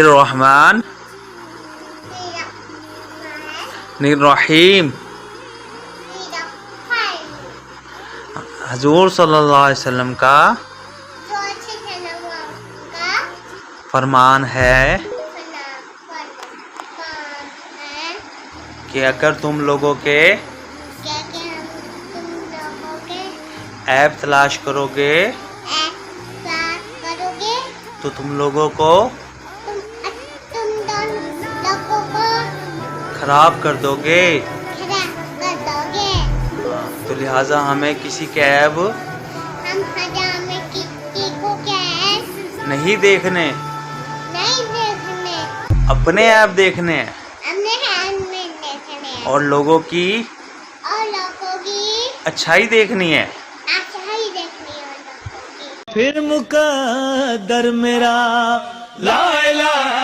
रहमान रहीम। हजूर सल्लल्लाहु अलैहि वसल्लम का फरमान है कि अगर तुम लोगों के ऐब तलाश करोगे तो तुम लोगों को खराब कर दोगे। तो लिहाजा हमें किसी के ऐब नहीं देखने, अपने ऐब देखने और लोगों की अच्छाई देखनी है। फिर मुकद्दर मेरा ला इलाहा